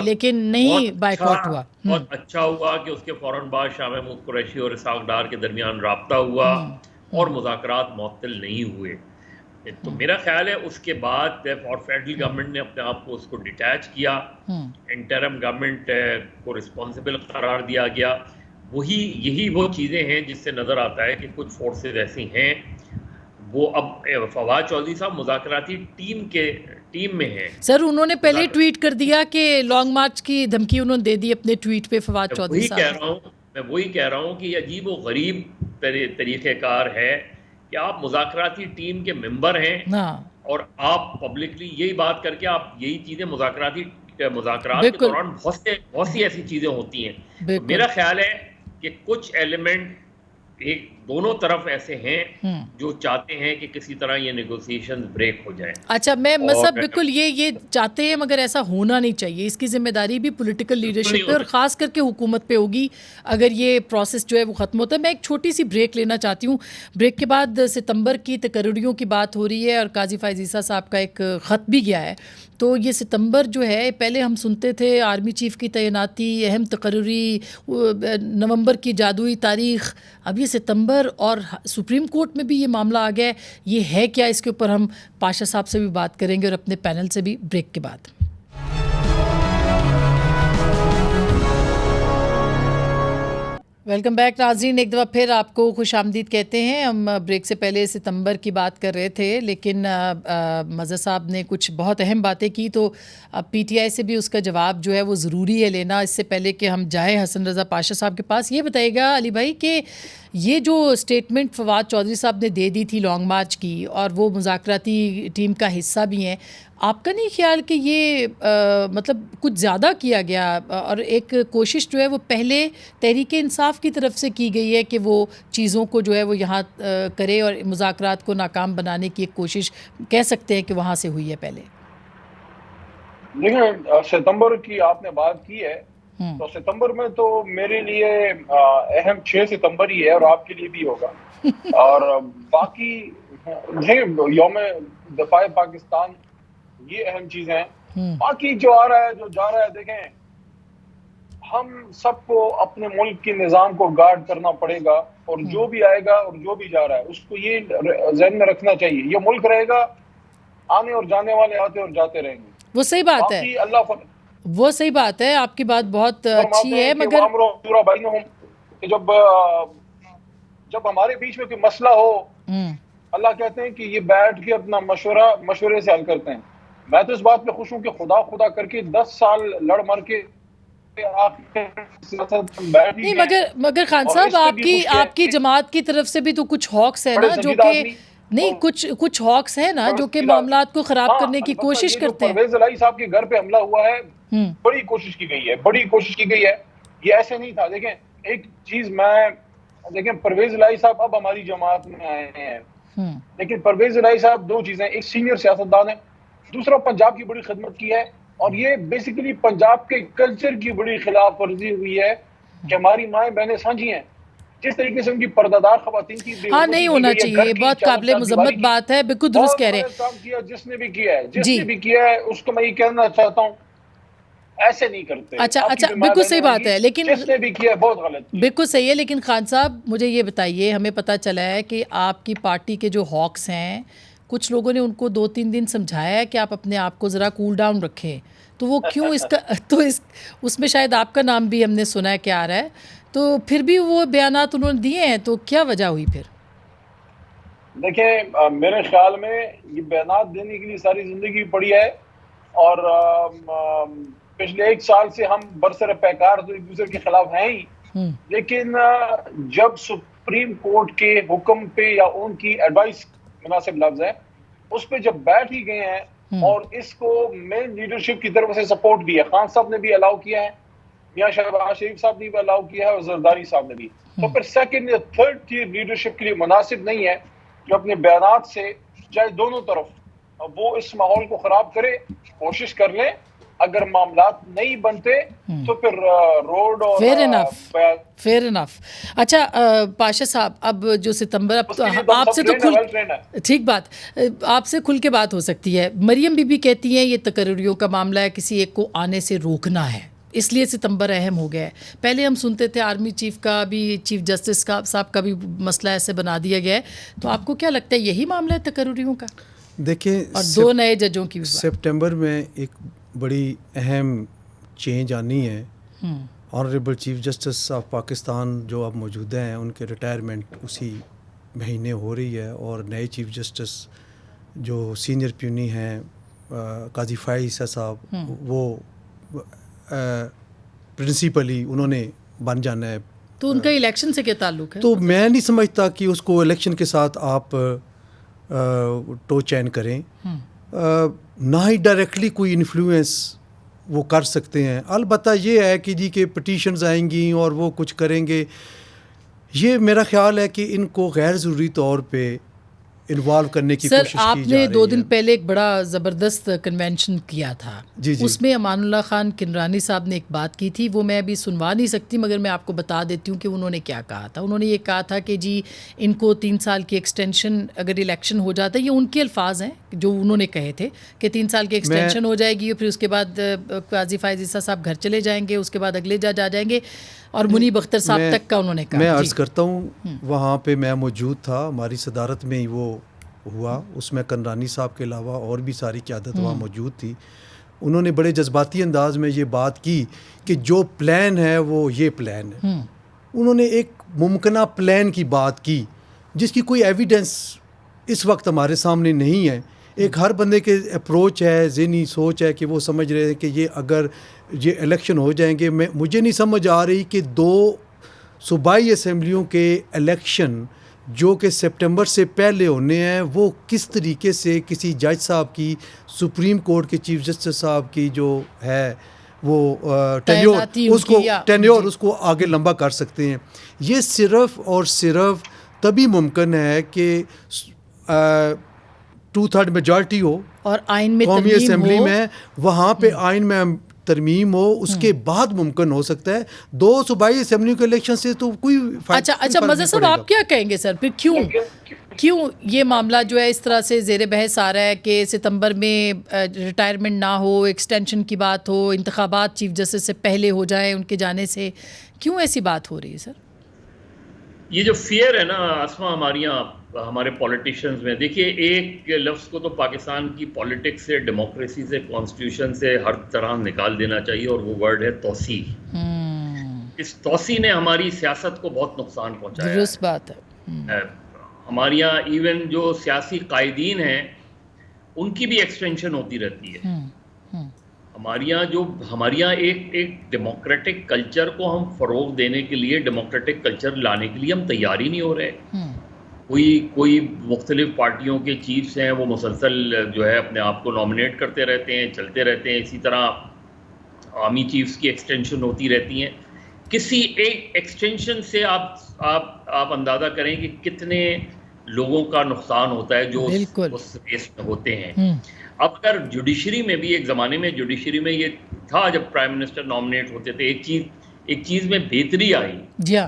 لیکن نہیں بائیکاٹ ہوا. بہت اچھا ہوا کہ اس کے فوراً بعد شاہ محمود قریشی اور اسحاق ڈار کے درمیان رابطہ ہوا اور مذاکرات معطل نہیں ہوئے. تو میرا خیال ہے اس کے بعد اور فیڈرل گورنمنٹ نے اپنے آپ کو اس کو ڈیٹیچ کیا, انٹرم گورنمنٹ کو رسپانسبل قرار دیا گیا. یہی وہ چیزیں ہیں جس سے نظر آتا ہے کہ کچھ فورسز ایسی ہیں وہ اب فواد چودھری صاحب مذاکراتی ٹیم میں ہیں. سر انہوں نے پہلے ٹویٹ کر دیا کہ لانگ مارچ کی دھمکی انہوں نے دے دی اپنے ٹویٹ پہ فواد چودھری صاحب. میں وہی کہہ رہا ہوں کہ یہ عجیب و غریب طریقہ کار ہے کہ آپ مذاکراتی ٹیم کے ممبر ہیں اور آپ پبلکلی یہی بات کر کے آپ یہی چیزیں مذاکرات کے دوران بہت سی ایسی چیزیں ہوتی ہیں. میرا خیال ہے کہ کچھ ایلیمنٹ ایک دونوں طرف ایسے ہیں جو چاہتے ہیں کہ کسی طرح یہ نیگوسیشن بریک ہو جائیں. اچھا میں مصعب بالکل یہ چاہتے ہیں مگر ایسا ہونا نہیں چاہیے. اس کی ذمہ داری بھی پولیٹیکل لیڈرشپ پہ اور خاص کر کے حکومت پہ ہوگی اگر یہ پروسیس جو ہے وہ ختم ہوتا ہے. میں ایک چھوٹی سی بریک لینا چاہتی ہوں. بریک کے بعد ستمبر کی تقرریوں کی بات ہو رہی ہے اور قاضی فائز عیسیٰ صاحب کا ایک خط بھی گیا ہے. تو یہ ستمبر جو ہے پہلے ہم سنتے تھے آرمی چیف کی تعیناتی, اہم تقرری, نومبر کی جادوئی تاریخ. اب یہ ستمبر اور سپریم کورٹ میں بھی یہ معاملہ آ گیا ہے. یہ ہے کیا؟ اس کے اوپر ہم پاشا صاحب سے بھی بات کریں گے اور اپنے پینل سے بھی بریک کے بعد. ویلکم بیک ناظرین, ایک دفعہ پھر آپ کو خوش آمدید کہتے ہیں. ہم بریک سے پہلے ستمبر کی بات کر رہے تھے لیکن مظہر صاحب نے کچھ بہت اہم باتیں کی تو اب پی ٹی آئی سے بھی اس کا جواب جو ہے وہ ضروری ہے لینا. اس سے پہلے کہ ہم جائیں حسن رضا پاشا صاحب کے پاس, یہ بتائیے گا علی بھائی کہ یہ جو اسٹیٹمنٹ فواد چودھری صاحب نے دے دی تھی لانگ مارچ کی اور وہ مذاکراتی ٹیم کا حصہ بھی ہیں, آپ کا نہیں خیال کہ یہ مطلب کچھ زیادہ کیا گیا اور ایک کوشش جو ہے وہ پہلے تحریک انصاف کی طرف سے کی گئی ہے کہ وہ چیزوں کو جو ہے وہ یہاں کرے اور مذاکرات کو ناکام بنانے کی ایک کوشش کہہ سکتے ہیں کہ وہاں سے ہوئی ہے پہلے؟ دیکھیں ستمبر کی آپ نے بات کی ہے تو ستمبر میں تو میرے لیے اہم 6 ستمبر ہی ہے اور آپ کے لیے بھی ہوگا. اور باقی یوم دفاع پاکستان یہ اہم چیزیں ہیں. باقی جو آ رہا ہے جو جا رہا ہے, دیکھیں ہم سب کو اپنے ملک کے نظام کو گارڈ کرنا پڑے گا اور جو بھی آئے گا اور جو بھی جا رہا ہے اس کو یہ ذہن میں رکھنا چاہیے یہ ملک رہے گا, آنے اور جانے والے آتے اور جاتے رہیں گے. وہ صحیح بات ہے, وہ صحیح بات ہے, آپ کی بات بہت اچھی ہے. مگر جب ہمارے بیچ میں کوئی مسئلہ ہو اللہ کہتے ہیں کہ یہ بیٹھ کے اپنا مشورے سے حل کرتے ہیں. میں تو اس بات پہ خوش ہوں کہ خدا کر کے 10 سال لڑ مر کے نہیں, مگر خان صاحب آپ کی جماعت کی طرف سے بھی تو کچھ ہاکس ہے نا جو کہ نہیں کچھ ہاکس ہیں نا جو کہ معاملات کو خراب کرنے کی کوشش کرتے ہیں. پرویز الہی صاحب کے گھر پہ حملہ ہوا ہے, بڑی کوشش کی گئی ہے, یہ ایسے نہیں تھا. دیکھیں ایک چیز دیکھیں پرویز الہی صاحب اب ہماری جماعت میں آئے ہیں لیکن پرویز الہی صاحب 2 چیزیں, ایک سینئر سیاستدان ہے, دوسرا پنجاب کی بڑی خدمت کی ہے اور یہ بیسیکلی پنجاب کے کلچر کی بڑی خلاف ورزی ہوئی ہے کہ ہماری مائیں بہنیں سانجھی ہیں. جس طریقے سے ان کی پردادار خواتین کی ہاں نہیں ہونا چاہیے, بہت قابل مذمت بات ہے, بالکل درست کہہ رہے ہیں. کام کیا جس نے بھی کیا ہے اس کو میں یہ کہنا چاہتا ہوں ایسے نہیں کرتے. اچھا بالکل صحیح بات ہے لیکن جس نے بھی کیا ہے بہت غلط کیا. بالکل صحیح ہے لیکن خان صاحب مجھے یہ بتائیے, ہمیں پتہ چلا ہے کہ آپ کی پارٹی کے جو ہاکس ہیں کچھ لوگوں نے ان کو 2-3 دن سمجھایا ہے کہ آپ اپنے آپ کو ذرا کول ڈاؤن رکھیں, تو وہ کیوں اس کا تو اس میں شاید آپ کا نام بھی ہم نے سنا ہے کہ آ رہا ہے, تو پھر بھی وہ بیانات انہوں نے دیے ہیں, تو کیا وجہ ہوئی پھر؟ دیکھیں میرے خیال میں یہ بیانات دینے کے لیے ساری زندگی پڑی ہے اور پچھلے 1 سال سے ہم برسر پیکار تو ایک دوسرے کے خلاف ہیں ہی, لیکن جب سپریم کورٹ کے حکم پہ یا ان کی ایڈوائس مناسب لفظ ہے اس پہ جب بیٹھ ہی گئے ہیں اور اس کو مین لیڈرشپ کی طرف سے سپورٹ بھی ہے, خان صاحب نے بھی الاؤ کیا ہے, میاں شہباز شریف صاحب نے بھی الاؤ کیا ہے اور زرداری صاحب نے بھی, تو پھر سیکنڈ یا تھرڈ ٹیئر لیڈرشپ کے لیے مناسب نہیں ہے جو اپنے بیانات سے چاہے دونوں طرف وہ اس ماحول کو خراب کرے. کوشش کر لیں, اگر معاملات نہیں بنتے تو پھر روڈ اور فیر انف. اچھا پاشا صاحب, اب جو ستمبر اب آپ سے تو ٹھیک بات, آپ سے کھل کے بات ہو سکتی ہے. مریم بی بی کہتی ہیں یہ تقرریوں کا معاملہ ہے, کسی ایک کو آنے سے روکنا ہے, اس لیے ستمبر اہم ہو گیا ہے. پہلے ہم سنتے تھے آرمی چیف کا بھی, چیف جسٹس کا صاحب کا بھی مسئلہ ایسے بنا دیا گیا ہے, تو آپ کو کیا لگتا ہے یہی معاملہ ہے تقرریوں کا؟ دیکھیں اور 2 نئے ججوں کی سپٹمبر میں ایک بڑی اہم چینج آنی ہے. Honourable chief justice of Pakistan جو اب موجود ہیں ان کے ریٹائرمنٹ اسی مہینے ہو رہی ہے اور نئے چیف جسٹس جو سینئر پیونی ہیں قاضی فائز عیسیٰ صاحب, وہ پرنسپلی انہوں نے بن جانا ہے. تو ان کا الیکشن سے کیا تعلق ہے؟ تو میں نہیں سمجھتا کہ اس کو الیکشن کے ساتھ آپ ٹو چین کریں, نہ ہی ڈائریکٹلی کوئی انفلوئنس وہ کر سکتے ہیں. البتہ یہ ہے کہ جی کہ پٹیشنز آئیں گی اور وہ کچھ کریں گے, یہ میرا خیال ہے کہ ان کو غیر ضروری طور پہ انوالو کرنے کی سر کوشش کی جا آپ رہی نے ہے. 2 دن پہلے ایک بڑا زبردست کنونشن کیا تھا. جی جی. اس میں امان اللہ خان کنرانی صاحب نے ایک بات کی تھی, وہ میں ابھی سنوا نہیں سکتی مگر میں آپ کو بتا دیتی ہوں کہ انہوں نے کیا کہا تھا. انہوں نے یہ کہا تھا کہ جی ان کو 3 سال کی ایکسٹینشن اگر الیکشن ہو جاتا ہے, یہ ان کے الفاظ ہیں جو انہوں نے کہے تھے کہ 3 سال کی ایکسٹینشن ہو جائے گی, پھر اس کے بعد قاضی فائز عیسیٰ صاحب گھر چلے جائیں گے, اس کے بعد اگلے جا جائیں گے, اور منیب اختر صاحب تک کا انہوں نے کہا. میں عرض کرتا ہوں, وہاں پہ میں موجود تھا, ہماری صدارت میں ہی وہ ہوا. اس میں کنرانی صاحب کے علاوہ اور بھی ساری قیادت وہاں موجود تھی. انہوں نے بڑے جذباتی انداز میں یہ بات کی کہ جو پلان ہے وہ یہ پلان ہے. انہوں نے ایک ممکنہ پلان کی بات کی جس کی کوئی ایویڈنس اس وقت ہمارے سامنے نہیں ہے. ایک ہر بندے کے اپروچ ہے, ذہنی سوچ ہے کہ وہ سمجھ رہے ہیں کہ یہ اگر یہ الیکشن ہو جائیں گے, مجھے نہیں سمجھ آ رہی کہ 2 صوبائی اسمبلیوں کے الیکشن جو کہ سپٹمبر سے پہلے ہونے ہیں, وہ کس طریقے سے کسی جج صاحب کی, سپریم کورٹ کے چیف جسٹس صاحب کی جو ہے وہ ٹینیور اس کو آگے لمبا کر سکتے ہیں. یہ صرف اور صرف تبھی ممکن ہے کہ 2/3 میجارٹی ہو اور آئین میں قومی اسمبلی میں, وہاں پہ آئین میں ترمیم ہو, اس کے بعد ممکن ہو سکتا ہے. 2 صوبائی اسمبلیوں کے الیکشن سے تو کوئی فائدہ. اچھا مظہر صاحب آپ کیا کہیں گے سر, پھر کیوں یہ معاملہ جو ہے اس طرح سے زیر بحث آ رہا ہے کہ ستمبر میں ریٹائرمنٹ نہ ہو, ایکسٹینشن کی بات ہو, انتخابات چیف جسٹس سے پہلے ہو جائیں ان کے جانے سے, کیوں ایسی بات ہو رہی ہے سر؟ یہ جو فیئر ہے نا اسما ہمارے پولیٹیشینز میں, دیکھیے ایک لفظ کو تو پاکستان کی پولیٹکس سے, ڈیموکریسی سے, کانسٹیٹیوشن سے ہر طرح نکال دینا چاہیے, اور وہ ورڈ ہے توسیع. اس توسیع نے ہماری سیاست کو بہت نقصان پہنچایا ہے. درست بات ہے. ہمارے یہاں ایون جو سیاسی قائدین ہیں ان کی بھی ایکسٹینشن ہوتی رہتی ہے. ہمارے یہاں ایک ڈیموکریٹک کلچر کو ہم فروغ دینے کے لیے, ڈیموکریٹک کلچر لانے کے لیے ہم تیار ہی نہیں ہو رہے. کوئی مختلف پارٹیوں کے چیفز ہیں, وہ مسلسل جو ہے اپنے آپ کو نامنیٹ کرتے رہتے ہیں, چلتے رہتے ہیں. اسی طرح عوامی چیفز کی ایکسٹینشن ہوتی رہتی ہیں. کسی ایک ایکسٹینشن سے آپ اندازہ کریں کہ کتنے لوگوں کا نقصان ہوتا ہے جو اس ریس میں ہوتے ہیں. اب اگر جوڈیشری میں بھی, ایک زمانے میں جوڈیشری میں یہ تھا جب پرائم منسٹر نامنیٹ ہوتے تھے, ایک چیز میں بہتری آئی. جی ہاں,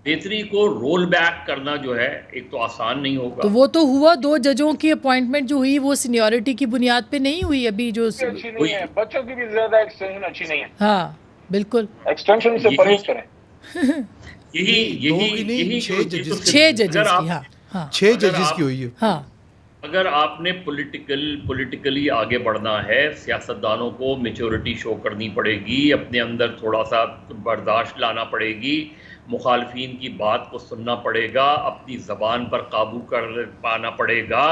بہتری کو رول بیک کرنا جو ہے ایک تو آسان نہیں ہوگا. تو وہ تو ہوا, 2 ججوں کی اپوائنٹمنٹ جو ہوئی وہ سینیورٹی کی بنیاد پہ نہیں ہوئی. ابھی جو اچھی نہیں ہے, بچوں کی بھی زیادہ ایکسٹینشن اچھی نہیں ہے. ہاں بالکل, ایکسٹینشن سے پرہیز کریں. یہی 6 ججز کی. ہاں 6 ججز کی ہوئی ہے. ہاں, اگر آپ نے پولیٹیکلی آگے بڑھنا ہے, سیاستدانوں کو میچورٹی شو کرنی پڑے گی, اپنے اندر تھوڑا سا برداشت لانا پڑے گی, مخالفین کی بات کو سننا پڑے گا, اپنی زبان پر قابو کر پانا پڑے گا.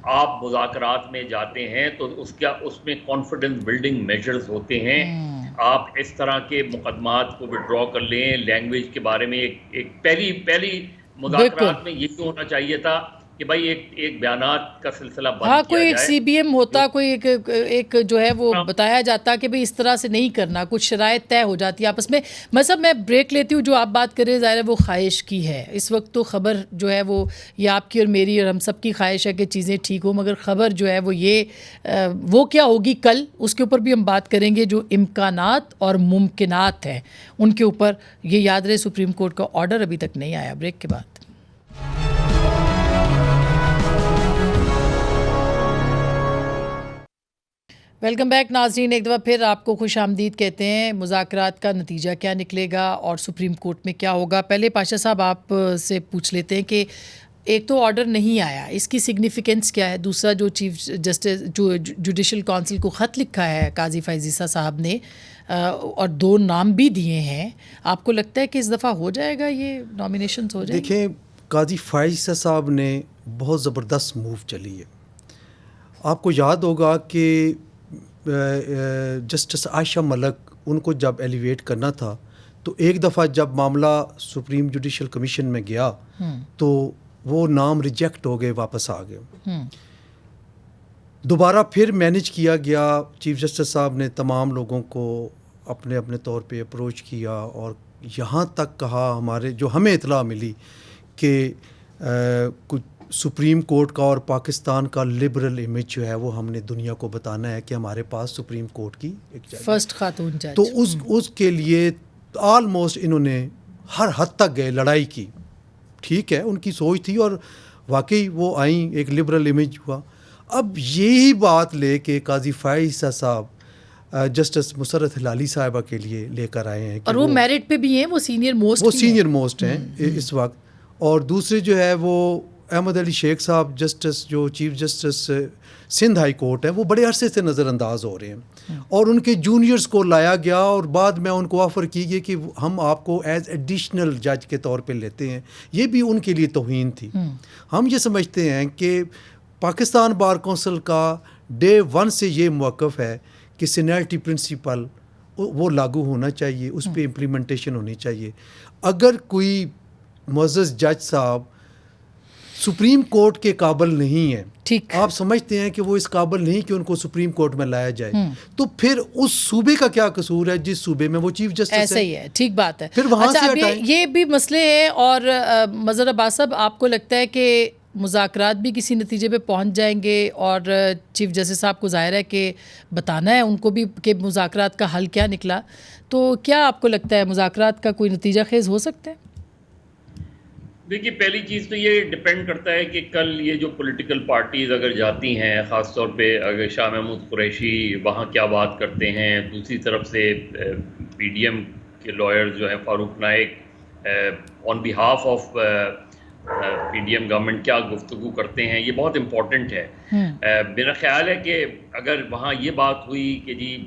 آپ مذاکرات میں جاتے ہیں تو اس میں کانفیڈنس بلڈنگ میجرز ہوتے ہیں. آپ اس طرح کے مقدمات کو وڈرا کر لیں. لینگویج کے بارے میں ایک پہلی مذاکرات میں یہی ہونا چاہیے تھا کہ بھائی ایک بیانات کا سلسلہ بند کیا جائے. کوئی ایک سی بی ایم ہوتا, کوئی ایک جو ہے وہ بتایا جاتا کہ بھئی اس طرح سے نہیں کرنا, کچھ شرائط طے ہو جاتی آپس میں. میں بریک لیتی ہوں. جو آپ بات کر رہے ہیں ظاہر ہے وہ خواہش کی ہے. اس وقت تو خبر جو ہے وہ یہ آپ کی اور میری اور ہم سب کی خواہش ہے کہ چیزیں ٹھیک ہوں, مگر خبر جو ہے وہ کیا ہوگی کل, اس کے اوپر بھی ہم بات کریں گے. جو امکانات اور ممکنات ہیں ان کے اوپر, یہ یاد رہے سپریم کورٹ کا آرڈر ابھی تک نہیں آیا. بریک کے بعد ویلکم بیک ناظرین. ایک دفعہ پھر آپ کو خوش آمدید کہتے ہیں. مذاکرات کا نتیجہ کیا نکلے گا اور سپریم کورٹ میں کیا ہوگا. پہلے پاشا صاحب آپ سے پوچھ لیتے ہیں کہ ایک تو آرڈر نہیں آیا, اس کی سگنیفیکنس کیا ہے. دوسرا جو چیف جسٹس جو جوڈیشل کونسل کو خط لکھا ہے قاضی فائز عیسیٰ صاحب نے, اور 2 نام بھی دیے ہیں, آپ کو لگتا ہے کہ اس دفعہ ہو جائے گا, یہ نامینیشنز ہو جائیں گے؟ دیکھیں, قاضی فائز عیسیٰ صاحب نے بہت زبردست موو چلی ہے. آپ کو یاد ہوگا کہ جسٹس عائشہ ملک, ان کو جب ایلیویٹ کرنا تھا تو ایک دفعہ جب معاملہ سپریم جوڈیشل کمیشن میں گیا تو وہ نام ریجیکٹ ہو گئے, واپس آ گئے. دوبارہ پھر مینیج کیا گیا. چیف جسٹس صاحب نے تمام لوگوں کو اپنے طور پہ اپروچ کیا اور یہاں تک کہا ہمارے جو ہمیں اطلاع ملی کہ کچھ سپریم کورٹ کا اور پاکستان کا لبرل امیج جو ہے وہ ہم نے دنیا کو بتانا ہے کہ ہمارے پاس سپریم کورٹ کی ایک جج فرسٹ خاتون جج. تو اس کے لیے آلموسٹ انہوں نے ہر حد تک گئے, لڑائی کی. ٹھیک ہے, ان کی سوچ تھی اور واقعی وہ آئیں, ایک لبرل امیج ہوا. اب یہی بات لے کے قاضی فائز صاحب جسٹس مسرت ہلالی صاحبہ کے لیے لے کر آئے ہیں, اور وہ میرٹ پہ بھی ہیں, وہ سینئر موسٹ ہیں اس وقت. اور دوسرے جو ہے وہ احمد علی شیخ صاحب جسٹس جو chief justice Sindh high court ہے, وہ بڑے عرصے سے نظر انداز ہو رہے ہیں, اور ان کے جونیئرز کو لایا گیا اور بعد میں ان کو آفر کی گئی کہ ہم آپ کو ایز ایڈیشنل جج کے طور پہ لیتے ہیں. یہ بھی ان کے لیے توہین تھی. ہم یہ سمجھتے ہیں کہ پاکستان بار کونسل کا ڈے 1 سے یہ موقف ہے کہ سینیرٹی پرنسپل وہ لاگو ہونا چاہیے, اس پہ امپلیمنٹیشن ہونی چاہیے. اگر کوئی معزز جج صاحب سپریم کورٹ کے قابل نہیں ہے, آپ سمجھتے ہیں کہ وہ اس قابل نہیں کہ ان کو سپریم کورٹ میں لایا جائے, تو پھر اس صوبے کا کیا قصور ہے جس صوبے میں وہ چیف جسٹس ہے؟ ایسا ہی ہے, ٹھیک بات ہے. پھر وہاں سے ہٹائیں. یہ بھی مسئلے ہیں. اور مظہر عباس صاحب, آپ کو لگتا ہے کہ مذاکرات بھی کسی نتیجے پہ پہنچ جائیں گے, اور چیف جسٹس صاحب کو ظاہر ہے کہ بتانا ہے ان کو بھی کہ مذاکرات کا حل کیا نکلا, تو کیا آپ کو لگتا ہے مذاکرات کا کوئی نتیجہ خیز ہو سکتا ہے؟ دیکھیے, پہلی چیز تو یہ ڈپینڈ کرتا ہے کہ کل یہ جو پولیٹیکل پارٹیز اگر جاتی ہیں, خاص طور پہ اگر شاہ محمود قریشی وہاں کیا بات کرتے ہیں, دوسری طرف سے پی ڈی ایم کے لائر جو ہیں Farooq Naik on behalf of P D M government کیا گفتگو کرتے ہیں, یہ بہت امپورٹنٹ ہے. میرا خیال ہے کہ اگر وہاں یہ بات ہوئی کہ جی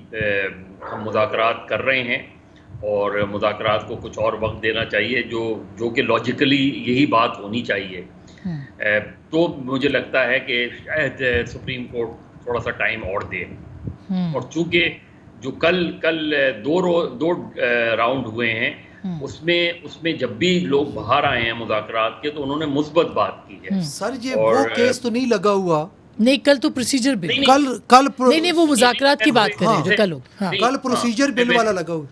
ہم مذاکرات کر رہے ہیں اور مذاکرات کو کچھ اور وقت دینا چاہیے, جو کہ لاجیکلی یہی بات ہونی چاہیے, تو مجھے لگتا ہے کہ شاید سپریم کورٹ تھوڑا سا ٹائم اور دے. اور چونکہ جو کل دو راؤنڈ ہوئے ہیں, اس میں جب بھی لوگ باہر آئے ہیں مذاکرات کے, تو انہوں نے مثبت بات کی ہے. سر یہ وہ کیس تو نہیں لگا ہوا, نہیں کل تو پروسیجر بل, نہیں وہ مذاکرات کی بات کریں جو کل پروسیجر بل والا لگا ہوا.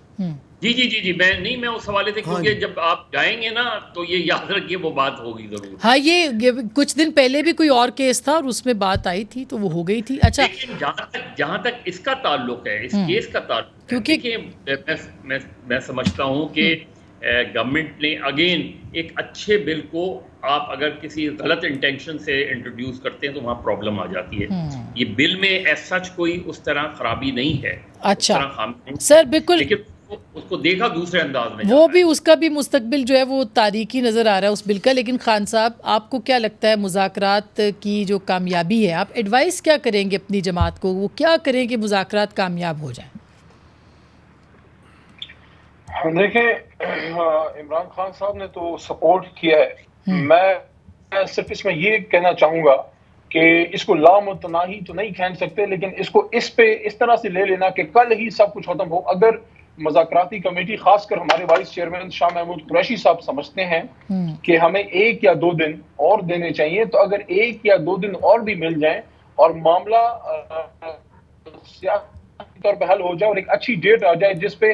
جی میں اس حوالے سے, کیونکہ جب آپ جائیں گے نا تو یہ یاد رکھیے وہ بات ہوگی ضرور. ہاں, یہ کچھ دن پہلے بھی کوئی اور کیس تھا اور اس میں بات آئی تھی تو وہ ہو گئی تھی. اچھا, لیکن جہاں تک اس کا تعلق ہے, اس کیس کا تعلق, کیونکہ میں سمجھتا ہوں کہ گورنمنٹ نے اگین ایک اچھے بل کو آپ اگر کسی غلط انٹینشن سے انٹروڈیوس کرتے ہیں تو وہاں پرابلم آ جاتی ہے. یہ بل میں ایز سچ کوئی اس طرح خرابی نہیں ہے. اچھا سر, بالکل, لیکن اس کو دیکھا دوسرے انداز میں, وہ بھی اس کا بھی مستقبل جو ہے وہ تاریخی نظر آ رہا ہے اس بل کا. لیکن خان صاحب, آپ کو کیا لگتا ہے مذاکرات کی جو کامیابی ہے, آپ ایڈوائز کیا کریں گے اپنی جماعت کو, وہ کیا کریں کہ مذاکرات کامیاب ہو جائیں؟ دیکھیں, عمران خان صاحب نے تو سپورٹ کیا ہے. میں صرف اس میں یہ کہنا چاہوں گا کہ اس کو لامتناہی تو نہیں کھینچ سکتے, لیکن اس کو اس پہ اس طرح سے لے لینا کہ کل ہی سب کچھ ختم ہو. اگر مذاکراتی کمیٹی, خاص کر ہمارے وائس چیئرمین شاہ محمود قریشی صاحب سمجھتے ہیں کہ ہمیں 1 یا 2 دن اور دینے چاہیے, تو اگر 1 یا 2 دن اور بھی مل جائیں اور معاملہ سیاسی طور پہ حل ہو جائے اور ایک اچھی ڈیٹ آ جائے جس پہ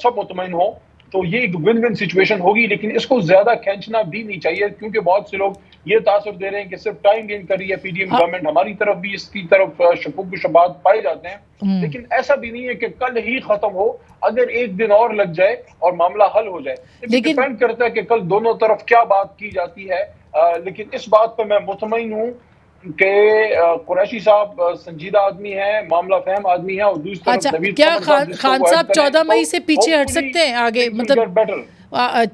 سب مطمئن ہو, تو یہ ایک ون ون سچویشن ہوگی. لیکن اس کو زیادہ کھینچنا بھی نہیں چاہیے, کیونکہ بہت سے لوگ یہ تاثر دے رہے ہیں کہ صرف ٹائم گین کر رہی ہے پی ڈی ایم گورنمنٹ. ہماری طرف بھی اس کی طرف شکوک و شبہات پائے جاتے ہیں, لیکن ایسا بھی نہیں ہے کہ کل ہی ختم ہو. اگر 1 دن اور لگ جائے اور معاملہ حل ہو جائے, لیکن ڈیپینڈ کرتا ہے کہ کل دونوں طرف کیا بات کی جاتی ہے. لیکن اس بات پہ میں مطمئن ہوں کہ قریشی صاحب سنجیدہ آدمی ہیں, معاملہ فہم آدمی ہیں, اور دوسری طرف اچھا, کیا خان صاحب 14 مئی سے پیچھے ہٹ سکتے ہیں آگے, مطلب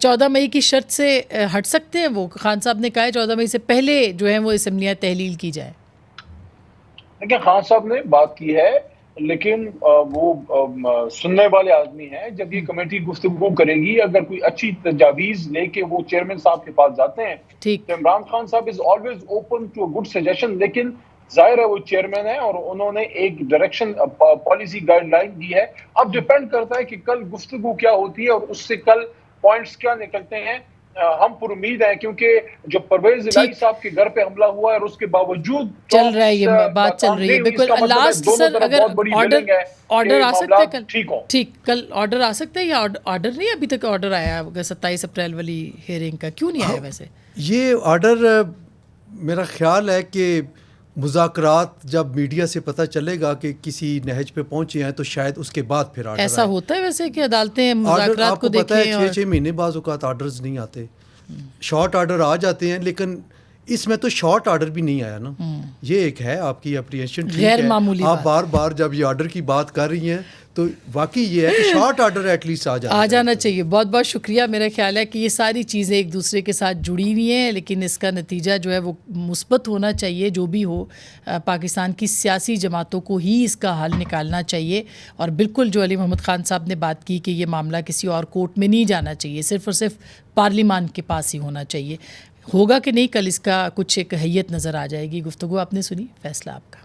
14 مئی کی شرط سے ہٹ سکتے ہیں؟ وہ خان صاحب نے کہا ہے 14 مئی سے پہلے جو ہے وہ اسمبلیاں تحلیل کی جائے. دیکھیں, خان صاحب نے بات کی ہے, لیکن وہ سننے والے آدمی ہیں. جب یہ کمیٹی گفتگو کرے گی, اگر کوئی اچھی تجاویز لے کے وہ چیئرمین صاحب کے پاس جاتے ہیں, تو عمران خان صاحب is always open to a good suggestion. لیکن ظاہر ہے وہ چیئرمین ہے اور انہوں نے ایک ڈائریکشن پالیسی گائیڈ لائن دی ہے. اب ڈیپینڈ کرتا ہے کہ کل گفتگو کیا ہوتی ہے اور اس سے کل پوائنٹس کیا نکلتے ہیں. ہم پر امید ہیں، کیونکہ جو پرویز الہی صاحب کے گھر پہ حملہ ہوا ہے اور اس کے باوجود چل رہا ہے یہ بات چل رہی ہے بالکل. لاسٹ سر اگر آرڈر آ سکتا ہے کل، ٹھیک کل آرڈر آ سکتا ہے یا آرڈر نہیں ابھی تک آرڈر آیا 27 اپریل والی ہیئرنگ کا؟ کیوں نہیں آیا ویسے یہ آرڈر؟ میرا خیال ہے کہ مذاکرات جب میڈیا سے پتہ چلے گا کہ کسی نہج پہ پہنچے ہیں تو شاید اس کے بعد پھر آرڈر ایسا ہوتا ہے ویسے کہ عدالتیں مذاکرات کو دیکھیں. آپ کو پتہ ہے 6 مہینے بعض اوقات آرڈرز نہیں آتے، شارٹ آرڈر آ جاتے ہیں، لیکن اس میں تو شارٹ آرڈر بھی نہیں آیا نا. یہ ایک ہے آپ کی اپریشن غیر معمولی. آپ بار بار جب یہ آرڈر کی بات کر رہی ہیں تو واقعی یہ ہے کہ شارٹ آرڈر ایٹ لیسٹ آ جانا چاہیے. بہت بہت شکریہ. میرا خیال ہے کہ یہ ساری چیزیں ایک دوسرے کے ساتھ جڑی ہوئی ہیں، لیکن اس کا نتیجہ جو ہے وہ مثبت ہونا چاہیے. جو بھی ہو پاکستان کی سیاسی جماعتوں کو ہی اس کا حل نکالنا چاہیے. اور بالکل جو علی محمد خان صاحب نے بات کی کہ یہ معاملہ کسی اور کورٹ میں نہیں جانا چاہیے، صرف اور صرف پارلیمان کے پاس ہی ہونا چاہیے. ہوگا کہ نہیں کل اس کا کچھ ایک حیت نظر آ جائے گی. گفتگو آپ نے سنی، فیصلہ آپ کا.